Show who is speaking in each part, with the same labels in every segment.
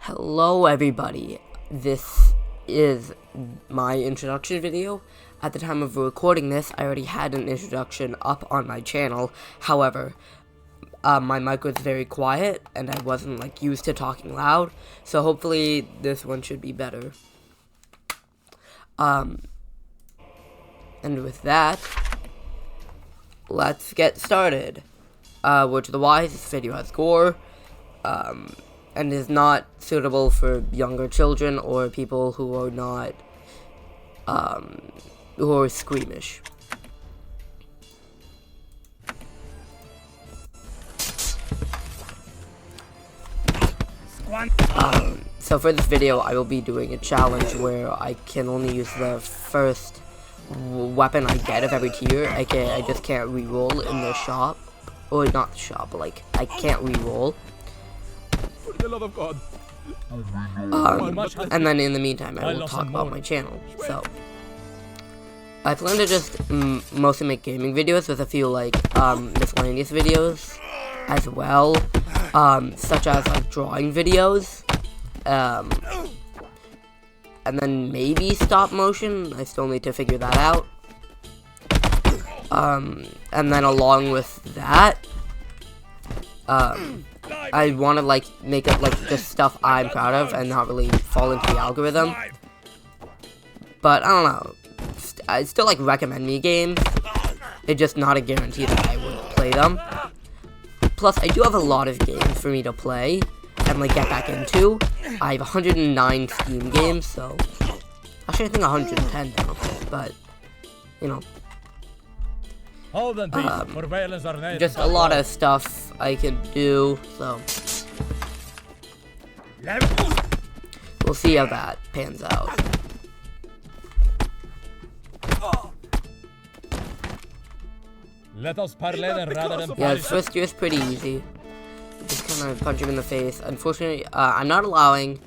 Speaker 1: Hello everybody, this is my introduction video. At the time of recording this, I already had an introduction up on my channel. However, my mic was very quiet and I wasn't used to talking loud, so hopefully this one should be better. And with that, let's get started. Word to the wise, this video has gore, and is not suitable for younger children or people who are not, who are squeamish. So for this video, I will be doing a challenge where I can only use the first weapon I get of every tier. I just can't reroll in the shop, or not the shop, but I can't reroll.
Speaker 2: For the love of God.
Speaker 1: And then in the meantime, I will talk about my channel. So I plan to just mostly make gaming videos with a few miscellaneous videos as well, such as drawing videos, and then maybe stop motion. I still need to figure that out. And then along with that, I want to make it just stuff I'm proud of and not really fall into the algorithm. But I don't know. I still recommend me games. It's just not a guarantee that I would play them. Plus, I do have a lot of games for me to play and get back into. I have 109 Steam games, so actually I think 110 now. But you know. Just a lot of stuff I can do, so we'll see how that pans out.
Speaker 3: Let us rather than
Speaker 1: yeah, the first gear is pretty easy. Just kind of punch him in the face. Unfortunately, I'm not allowing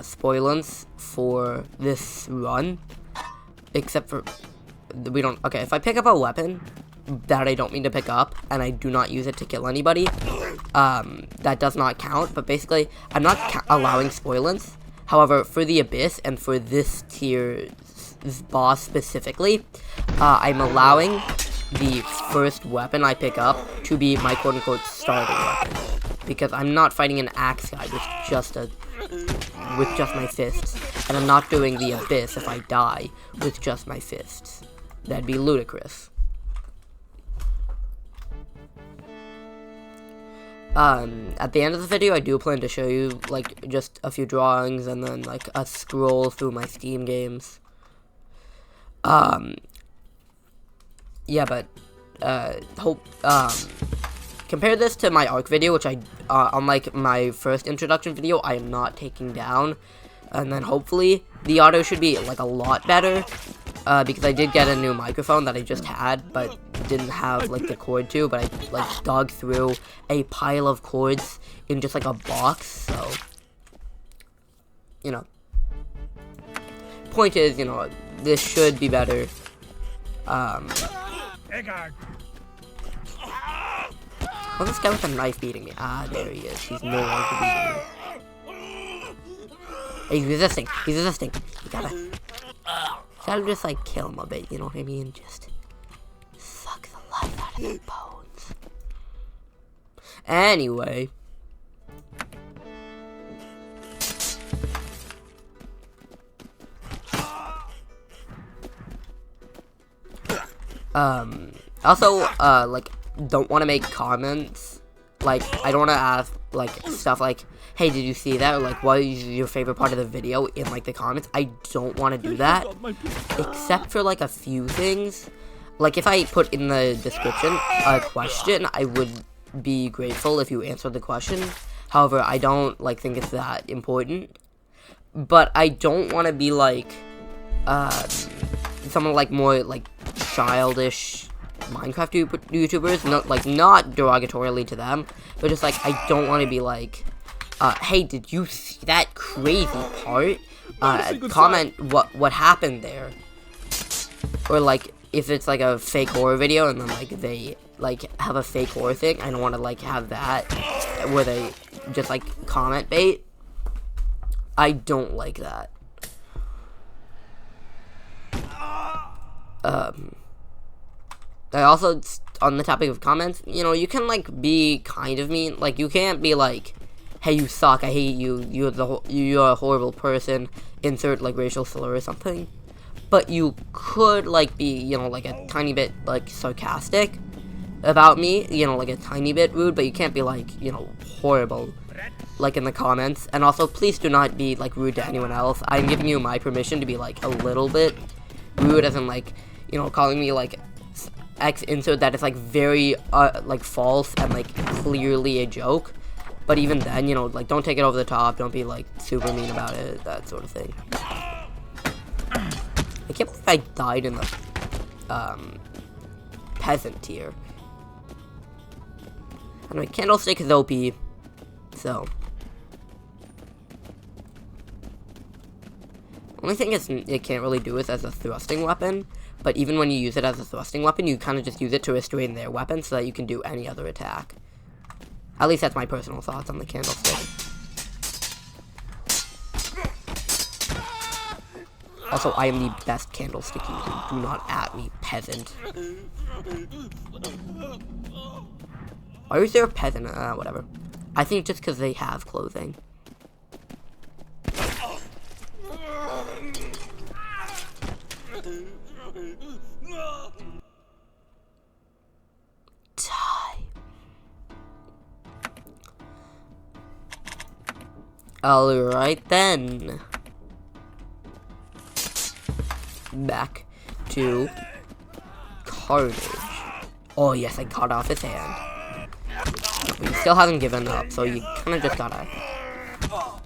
Speaker 1: spoilers for this run, except for okay, if I pick up a weapon that I don't mean to pick up, and I do not use it to kill anybody, that does not count. But basically, I'm not allowing spoilers. However, for the Abyss and for this tier's boss specifically, I'm allowing the first weapon I pick up to be my quote-unquote starting weapon, because I'm not fighting an axe guy with just my fists, and I'm not doing the Abyss if I die with just my fists. That'd be ludicrous. At the end of the video, I do plan to show you, just a few drawings and then, a scroll through my Steam games. Yeah, but, compare this to my Arc video, which unlike my first introduction video, I am not taking down. And then hopefully, the audio should be, a lot better, because I did get a new microphone that I just had, but didn't have, the cord to, but I, dug through a pile of cords in just, a box, so, you know. Point is, this should be better. Oh, this guy with a knife beating me. Ah, there he is. He's no longer beating me. He's resisting. He's resisting. You gotta just, kill him a bit, you know what I mean? Just suck the life out of their bones. Anyway. Also, don't want to make comments. I don't want to ask, stuff hey, did you see that? Or, what is your favorite part of the video in, the comments? I don't want to do that. Except for, a few things. If I put in the description a question, I would be grateful if you answered the question. However, I don't, think it's that important. But I don't want to be, someone, more, childish Minecraft YouTubers, not derogatorily to them, but just, I don't want to be hey, did you see that crazy part? Comment what happened there. Or, if it's, a fake horror video, and then, they, have a fake horror thing, I don't want to, have that, where they just, comment bait. I don't like that. I also, on the topic of comments, you know, you can, like, be kind of mean. Like, you can't be like, hey, you suck, I hate you, you're a horrible person, insert, like, racial slur or something. But you could, like, be, you know, like, a tiny bit, like, sarcastic about me, you know, like, a tiny bit rude, but you can't be, like, you know, horrible, like, in the comments. And also, please do not be, like, rude to anyone else. I'm giving you my permission to be, like, a little bit rude, as in, like, you know, calling me, like, X insert that is, like, very, like, false and, like, clearly a joke. But even then, you know, like, don't take it over the top, don't be, like, super mean about it, that sort of thing. I can't believe I died in the, peasant tier. Anyway, candlestick is OP, so. Only thing it can't really do is as a thrusting weapon, but even when you use it as a thrusting weapon, you kind of just use it to restrain their weapon so that you can do any other attack. At least that's my personal thoughts on the candlestick. Also, I am the best candlestick user. Do not at me, peasant. Why is there a peasant? Whatever. I think just because they have clothing. Alright then. Back to carnage. Oh yes, I cut off his hand. But he still hasn't given up, so you kinda just gotta. But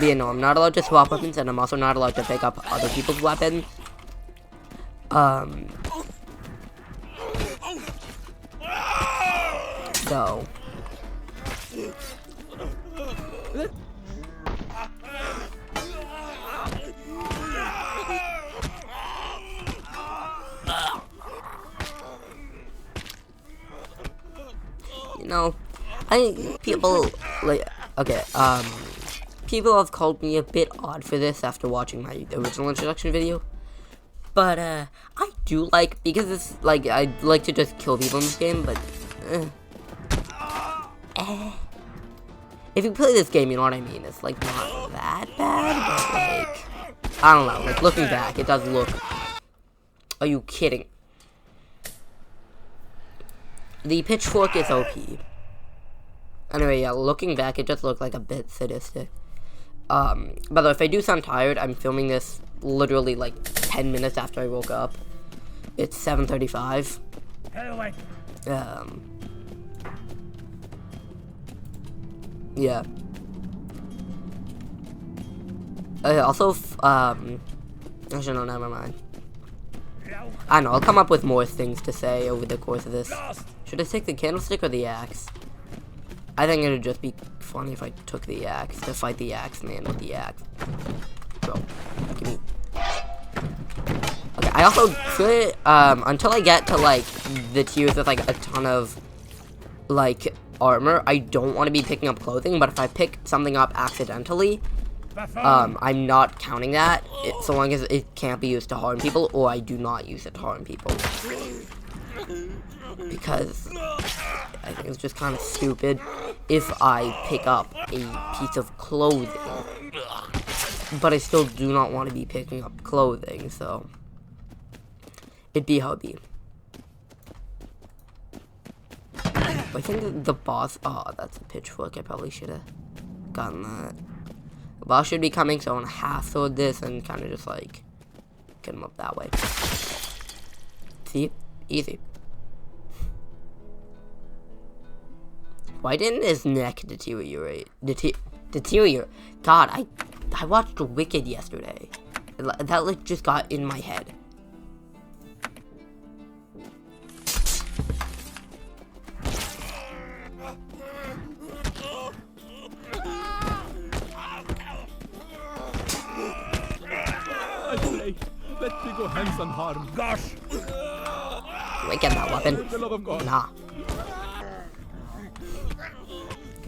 Speaker 1: yeah, no, I'm not allowed to swap weapons, and I'm also not allowed to pick up other people's weapons. So. You know, people, like, okay, people have called me a bit odd for this after watching my original introduction video. But, I do like, because it's, like, I like to just kill people in this game, but, if you play this game, you know what I mean, it's, like, not that bad, but, like, I don't know, like, looking back, it does look, are you kidding? The pitchfork is OP. Anyway, yeah, looking back, it just looked like a bit sadistic. By the way, if I do sound tired, I'm filming this literally, like, 10 minutes after I woke up. It's 7:35. Yeah. Also, actually, no, never mind. I don't know, I'll come up with more things to say over the course of this. Should I take the candlestick or the axe? I think it would just be funny if I took the axe to fight the axe man with the axe. Bro, give me. Okay, I also should, until I get to, like, the tiers with, like, a ton of, like, armor, I don't want to be picking up clothing, but if I pick something up accidentally, I'm not counting that, so long as it can't be used to harm people, or I do not use it to harm people. Because I think it's just kind of stupid if I pick up a piece of clothing. But I still do not want to be picking up clothing, so it'd be how it be. I think the boss, oh, that's a pitchfork, I probably should have gotten that. The boss should be coming, so I want to half throw this and kind of just, like, get him up that way. See? Easy. Why didn't his neck deteriorate? Deteriorate? God, I watched Wicked yesterday. That, like, just got in my head.
Speaker 2: I say, let me go hands unharmed. Gosh!
Speaker 1: Get that weapon.
Speaker 2: For the love of God.
Speaker 1: Nah.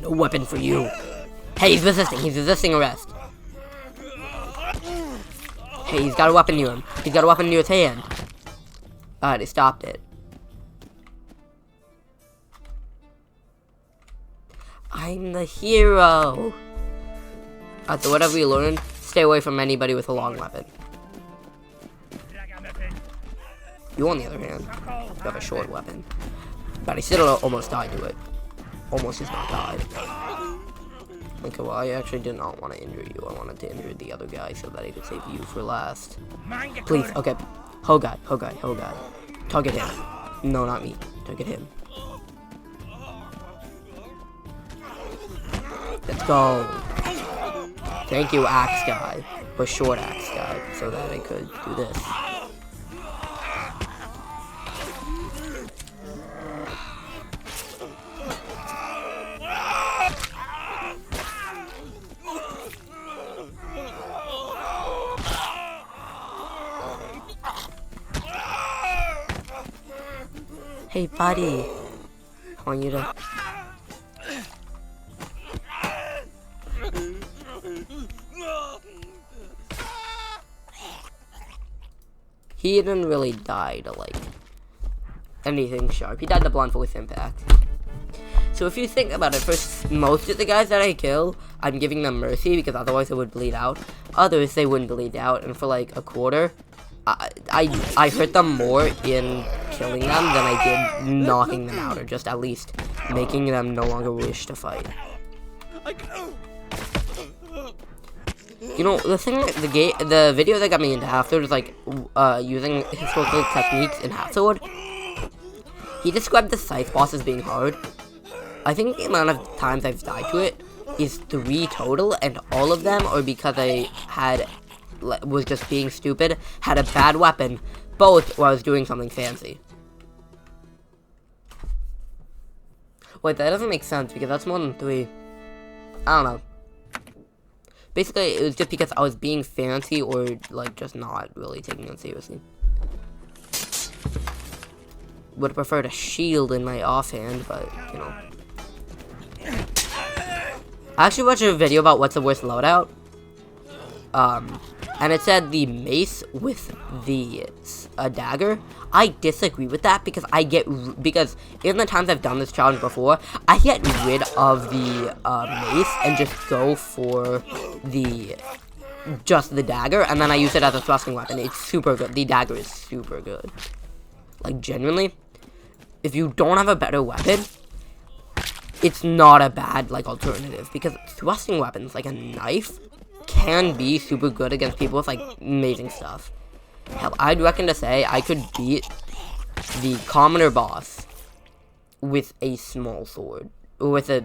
Speaker 1: No weapon for you. Hey, he's resisting arrest. Hey, he's got a weapon near him. He's got a weapon near his hand. Alright, he stopped it. I'm the hero. So whatever you learned, stay away from anybody with a long weapon. You, on the other hand, you have a short weapon. But I still almost died to it. Almost has not died. Okay, well, I actually did not want to injure you. I wanted to injure the other guy so that I could save you for last. Please, okay. Ho guy. Target him. No, not me. Target him. Let's go. Thank you, axe guy. Or short axe guy, so that I could do this. Hey, buddy. I want you to... He didn't really die to, like, anything sharp. He died to blunt force impact. So if you think about it, for most of the guys that I kill, I'm giving them mercy because otherwise they would bleed out. Others, they wouldn't bleed out. And for, like, a quarter, I hurt them more in killing them than I did knocking them out, or just at least making them no longer wish to fight. You know, the thing, the video that got me into Half Sword was like, using historical techniques in Half Sword. He described the scythe boss as being hard. I think the amount of times I've died to it is 3 total, and all of them are because I was just being stupid, had a bad weapon, both while I was doing something fancy. Wait, that doesn't make sense, because that's more than 3. I don't know. Basically, it was just because I was being fancy, or, like, just not really taking it seriously. Would have preferred a shield in my offhand, but, you know. I actually watched a video about what's the worst loadout. And it said the mace with the dagger. I disagree with that because because in the times I've done this challenge before, I get rid of the mace and just go for just the dagger, and then I use it as a thrusting weapon. It's super good. The dagger is super good. Like, genuinely, if you don't have a better weapon, it's not a bad, like, alternative, because thrusting weapons, like a knife, can be super good against people with, like, amazing stuff. Hell, I'd reckon to say I could beat the commoner boss with a small sword, or with a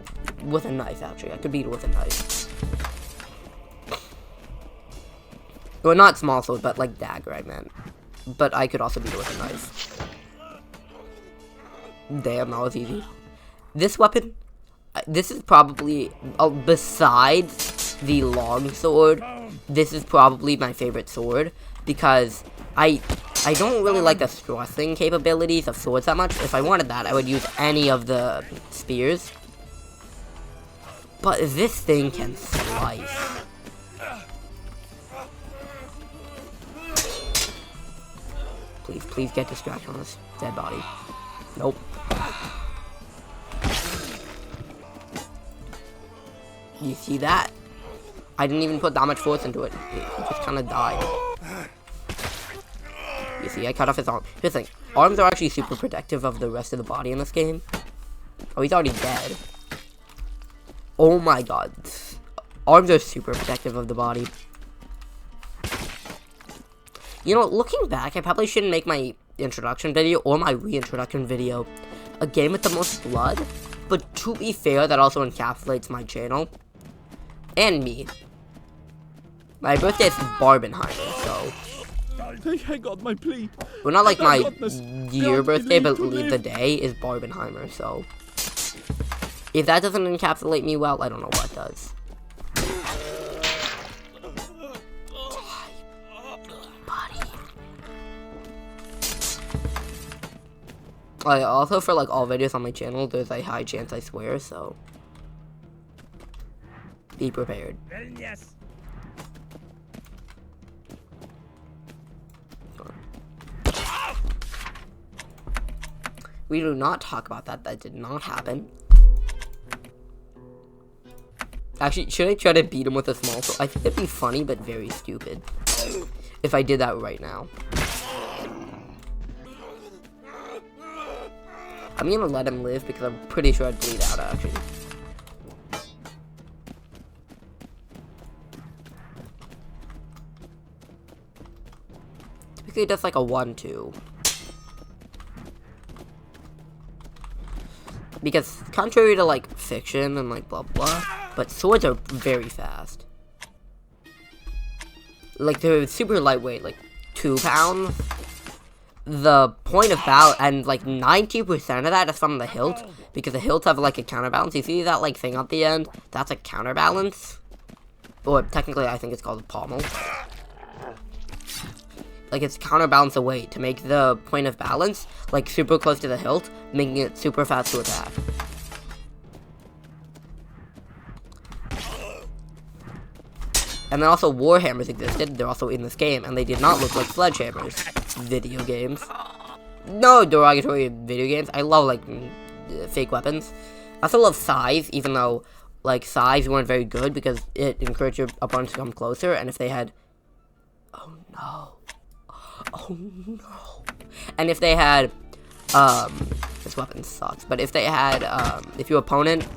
Speaker 1: knife. Actually, I could beat it with a knife. Well, not small sword, but like dagger, I meant. But I could also beat it with a knife. Damn, that was easy. This weapon, this is probably, besides the long sword, this is probably my favorite sword, because I don't really like the thrusting capabilities of swords that much. If I wanted that, I would use any of the spears. But this thing can slice. Please get distracted on this dead body. Nope. You see that? I didn't even put that much force into it. It just kind of died. You see, I cut off his arm. Here's the thing. Arms are actually super protective of the rest of the body in this game. Oh, he's already dead. Oh my god. Arms are super protective of the body. You know, looking back, I probably shouldn't make my introduction video or my reintroduction video a game with the most blood. But to be fair, that also encapsulates my channel. And me. My birthday is Barbenheimer, so...
Speaker 2: I got my plea.
Speaker 1: Well, not like my year birthday, but the day is Barbenheimer, so... If that doesn't encapsulate me well, I don't know what does. Also, for, like, all videos on my channel, there's a high chance I swear, so... Be prepared.
Speaker 3: Yes.
Speaker 1: We do not talk about that. That did not happen. Actually, should I try to beat him with a small sword? I think it'd be funny, but very stupid. If I did that right now. I'm gonna let him live because I'm pretty sure I'd bleed out, actually. Typically, that's like a 1-2. Because contrary to like fiction and like blah blah, but swords are very fast. Like they're super lightweight, like 2 pounds. The point of battle, and like 90% of that is from the hilt, because the hilts have like a counterbalance. You see that like thing at the end? That's a counterbalance. Or technically, I think it's called a pommel. Like it's counterbalance away to make the point of balance like super close to the hilt, making it super fast to attack. And then also warhammers existed. They're also in this game, and they did not look like sledgehammers. Video games. No derogatory video games. I love like fake weapons. I also love scythes, even though like scythes weren't very good because it encouraged your opponents to come closer, and if they had, oh no. Oh no. And if they had, this weapon sucks, but if they had, if your opponent,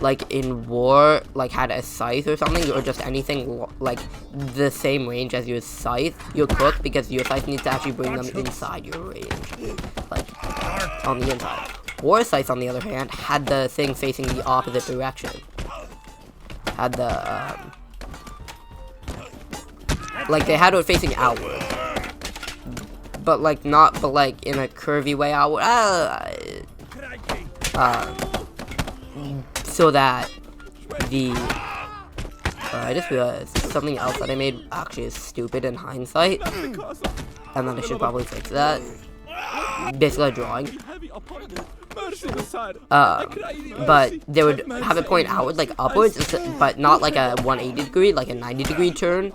Speaker 1: like, in war, like, had a scythe or something, or just anything, like, the same range as your scythe, you're cooked because your scythe needs to actually bring them inside your range. Like, on the inside. War scythe, on the other hand, had the thing facing the opposite direction. Had the, like, they had it facing outward. But like not, but like in a curvy way outward. So that the I just realized something else that I made actually is stupid in hindsight, and then I should probably fix that. Basically a drawing. But they would have it point outward, like upwards, but not like a 180 degree, like a 90 degree turn.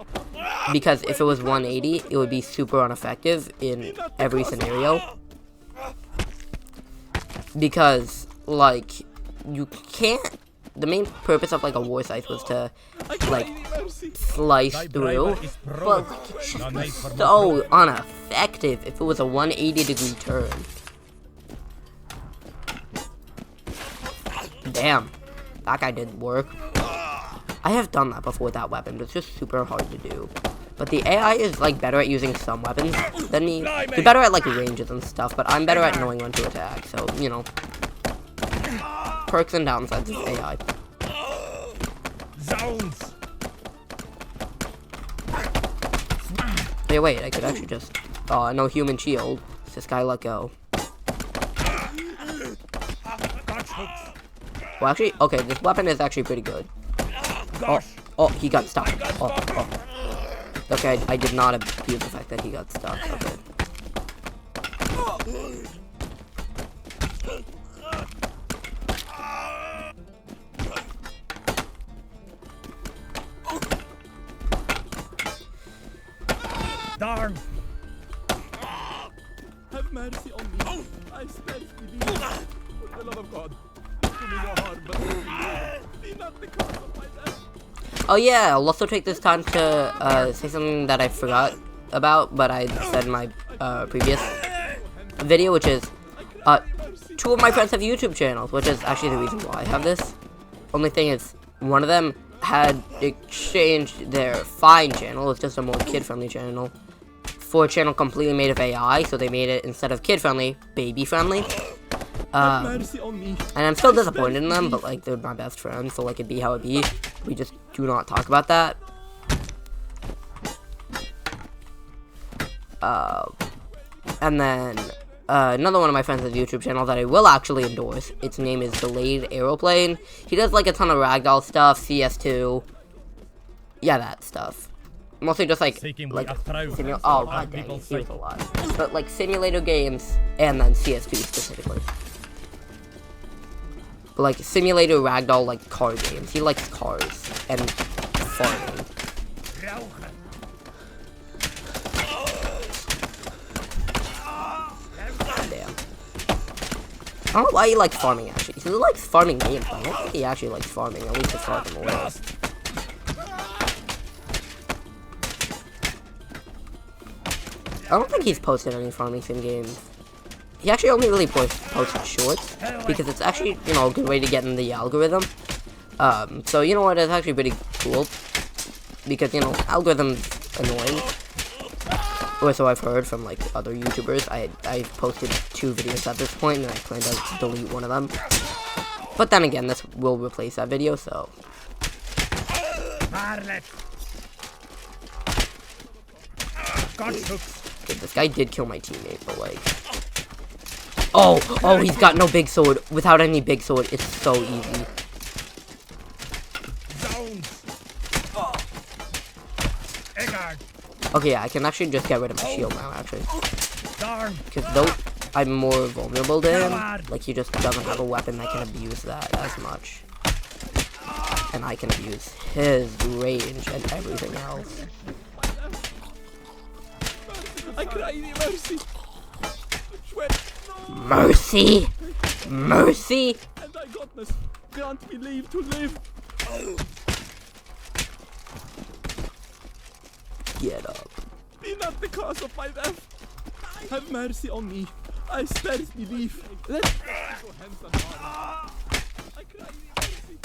Speaker 1: Because if it was 180, it would be super ineffective in every scenario. Because, like, you can't... The main purpose of, like, a war scythe was to, like, slice through. But, like, it's just so ineffective if it was a 180 degree turn. Damn. That guy didn't work. I have done that before with that weapon, but it's just super hard to do. But the AI is, like, better at using some weapons than me. They're better at, like, ranges and stuff, but I'm better at knowing when to attack, so, you know. Perks and downsides of AI.
Speaker 3: Zounds.
Speaker 1: Hey, wait, I could actually just... Oh, no human shield. This guy let go. Well, actually, okay, this weapon is actually pretty good. Oh, he got stuck. Oh. Okay, I did not abuse the fact that he got stuck. Okay.
Speaker 2: Darn! Have mercy on me. I stand with you. For the love of God. Do me no harm, but be not the cause of my death.
Speaker 1: Oh yeah, I'll also take this time to say something that I forgot about, but I said in my previous video, which is 2 of my friends have YouTube channels, which is actually the reason why I have this. Only thing is, one of them had exchanged their fine channel, it's just a more kid-friendly channel, for a channel completely made of AI, so they made it, instead of kid-friendly, baby-friendly. And I'm still disappointed in them, but like they're my best friends, so like it be how it be. We just do not talk about that. And then another one of my friends has a YouTube channel that I will actually endorse. Its name is Delayed Aeroplane. He does like a ton of ragdoll stuff, CS2, yeah, that stuff. Mostly just like oh god dang it, he was a lot. But like simulator games and then CS2 specifically. But like simulator ragdoll like car games. He likes cars and farming. Damn. I don't know why he likes farming actually. He likes farming games, but I don't think he actually likes farming, at least as far as I'm aware. I don't think he's posted any farming sim games. He actually only really posts shorts, because it's actually, you know, a good way to get in the algorithm. So, you know what, it's actually pretty cool, because, you know, algorithm's annoying. Or so I've heard from, like, other YouTubers. I've posted 2 videos at this point, and I plan to delete one of them. But then again, this will replace that video, so... Okay, this guy did kill my teammate, but, like... Oh, he's got no big sword. Without any big sword, it's so easy. Okay, yeah, I can actually just get rid of my shield now, actually. Because though I'm more vulnerable to him, like, he just doesn't have a weapon that can abuse that as much. And I can abuse his range and everything else.
Speaker 2: I cry thee mercy.
Speaker 1: Mercy! Mercy!
Speaker 2: And thy godness, grant me leave to live.
Speaker 1: Get up.
Speaker 2: Be not the cause of my death. Have mercy on me. I scarcely leave. Let so handsome I cry thee mercy.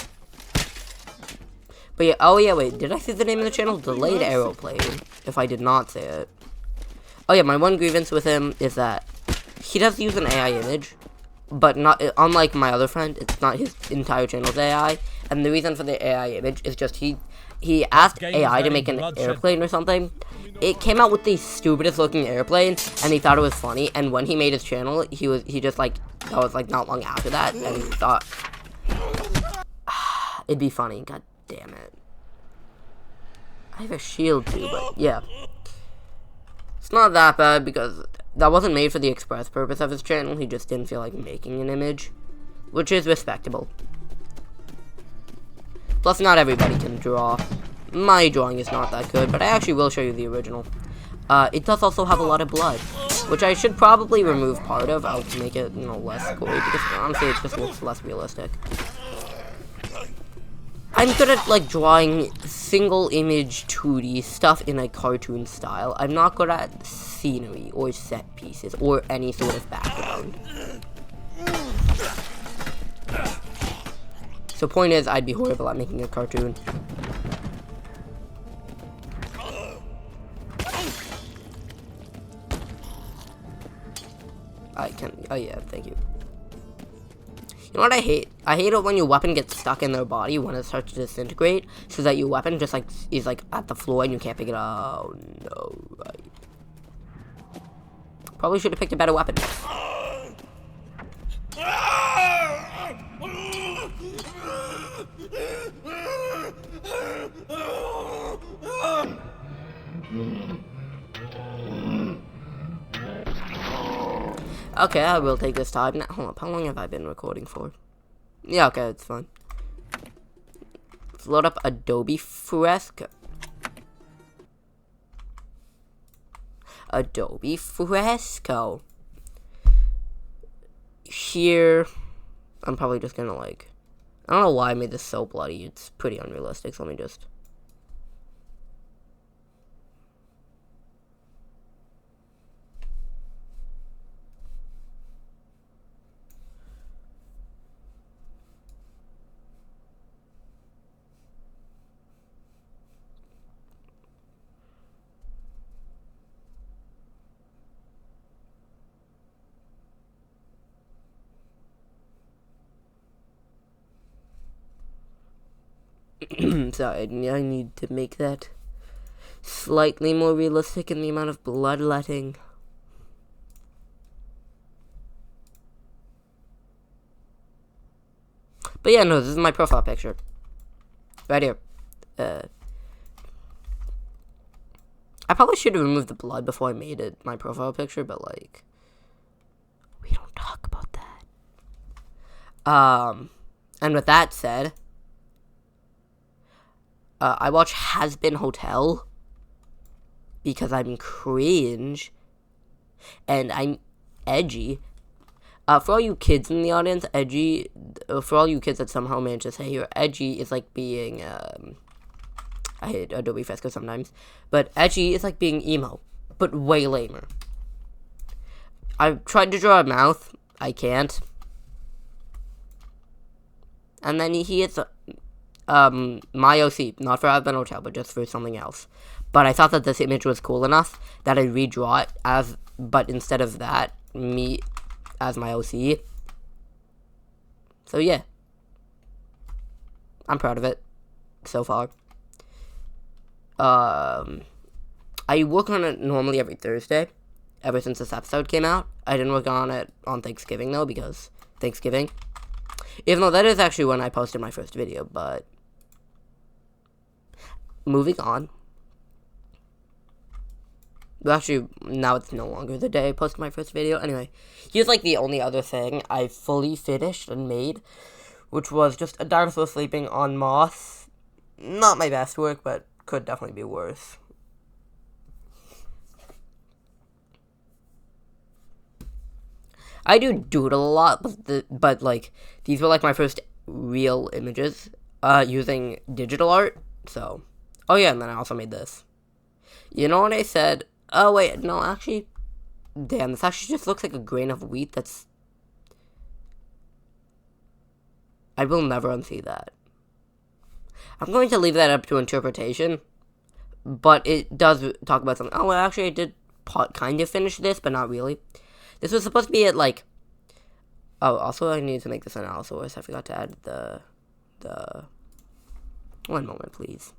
Speaker 1: But yeah, oh yeah, wait, did I say the name of the channel? Delayed Aeroplane, if I did not say it. Oh yeah, my one grievance with him is that he does use an AI image, but not, unlike my other friend, it's not his entire channel's AI, and the reason for the AI image is just he asked AI to make an airplane or something. It came out with the stupidest looking airplane, and he thought it was funny, and when he made his channel, he just like, that was like not long after that, and he thought, it'd be funny, god damn it. I have a shield too, but yeah. It's not that bad, because that wasn't made for the express purpose of his channel, he just didn't feel like making an image, which is respectable. Plus, not everybody can draw. My drawing is not that good, but I actually will show you the original. It does also have a lot of blood, which I should probably remove part of. I'll make it, you know, less gory, because honestly, it just looks less realistic. I'm good at, like, drawing single image 2D stuff in a cartoon style. I'm not good at scenery or set pieces or any sort of background. So point is, I'd be horrible at making a cartoon. I can, oh yeah, thank you. You know what I hate? I hate it when your weapon gets stuck in their body when it starts to disintegrate, so that your weapon just like is like at the floor and you can't pick it up. Oh no, right. Probably should have picked a better weapon. Okay, I will take this time. Now, hold up, how long have I been recording for? Yeah, okay, it's fine. Let's load up Adobe Fresco. Adobe Fresco. Here, I'm probably just gonna like, I don't know why I made this so bloody. It's pretty unrealistic, so let me just. Sorry, I need to make that slightly more realistic in the amount of bloodletting. But yeah, no, this is my profile picture. Right here. I probably should have removed the blood before I made it my profile picture, but like, we don't talk about that. And with that said, I watch Has Been Hotel because I'm cringe and I'm edgy. For all you kids in the audience, edgy, for all you kids that somehow manage to say you're edgy, is like being, I hate Adobe Fresco sometimes, but edgy is like being emo, but way lamer. I've tried to draw a mouth, I can't. And then he is, my OC, not for I've Been Hotel, but just for something else. But I thought that this image was cool enough that I redraw it as, but instead of that, me as my OC. So yeah. I'm proud of it. So far. I work on it normally every Thursday. Ever since this episode came out. I didn't work on it on Thanksgiving though, because Thanksgiving. Even though that is actually when I posted my first video, but moving on. Well, actually, now it's no longer the day I posted my first video. Anyway, here's like the only other thing I fully finished and made, which was just a dinosaur sleeping on moss. Not my best work, but could definitely be worse. I do doodle a lot, but like, these were like my first real images, using digital art, so. Oh yeah, and then I also made this. You know what I said? Oh wait, no, actually, damn, this actually just looks like a grain of wheat that's... I will never unsee that. I'm going to leave that up to interpretation, but it does talk about something. Oh, well, actually, I did kind of finish this, but not really. This was supposed to be at, like... Oh, also, I need to make this an Allosaurus. I forgot to add the... One moment, please.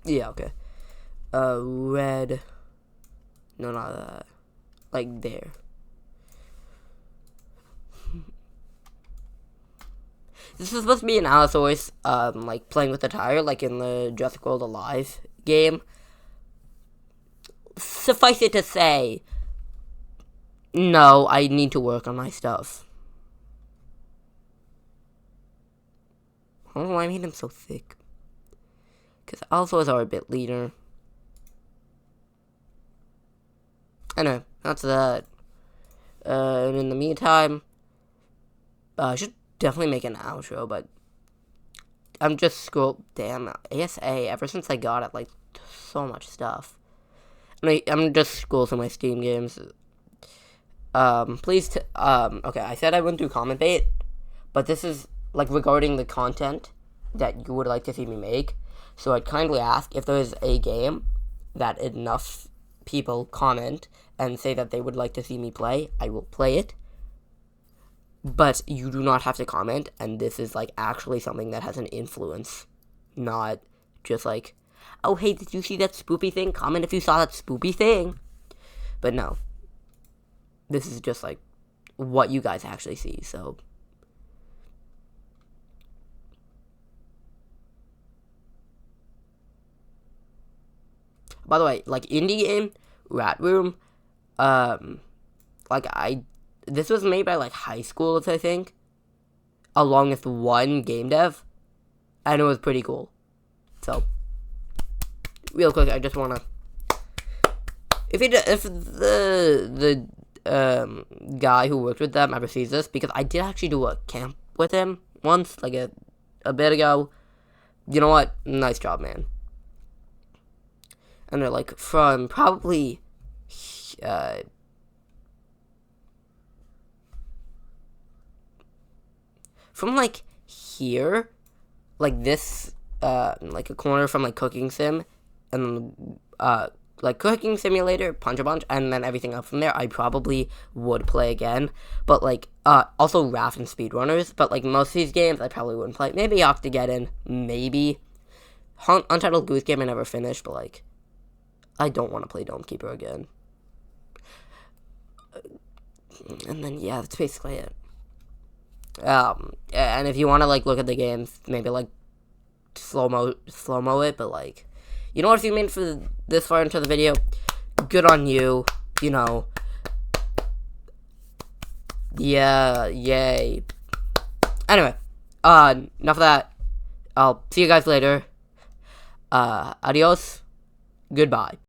Speaker 1: Yeah, okay. Red. No, not that. Like there. This is supposed to be an Allosaurus, like playing with the tire, like in the Jurassic World Alive game. Suffice it to say, no, I need to work on my stuff. I don't know why I made him so thick. Because Allosaurs are a bit leaner. Anyway, that's that. And in the meantime, I should definitely make an outro, but I'm just damn, ASA, ever since I got it, like, so much stuff. I'm just scroll through my Steam games. Please, okay, I said I wouldn't do comment bait, but this is, like, regarding the content that you would like to see me make. So I'd kindly ask if there is a game that enough people comment and say that they would like to see me play, I will play it. But you do not have to comment, and this is, like, actually something that has an influence. Not just, like, oh, hey, did you see that spoopy thing? Comment if you saw that spoopy thing. But no. This is just, like, what you guys actually see, so... By the way, like, indie game, Rat Room, like, this was made by, like, high schools, I think, along with one game dev, and it was pretty cool. So, real quick, I just wanna, if the guy who worked with them ever sees this, because I did actually do a camp with him once, like, a bit ago, you know what, nice job, man. And they're, like, from probably, from, like, here, like, this, like, a corner from, like, Cooking Sim, and, like, Cooking Simulator, Punch-a-Bunch, and then everything up from there, I probably would play again, but, like, also Raft and Speedrunners, but, like, most of these games, I probably wouldn't play. Maybe Octageddon, maybe. Untitled Goose Game I never finished, but, like, I don't want to play Dome Keeper again. And then, yeah, that's basically it. And if you want to, like, look at the games, maybe, like, slow-mo it, but like, you know what, if you made for this far into the video, good on you, you know. Yeah, yay. Anyway, enough of that. I'll see you guys later. Adios. Goodbye.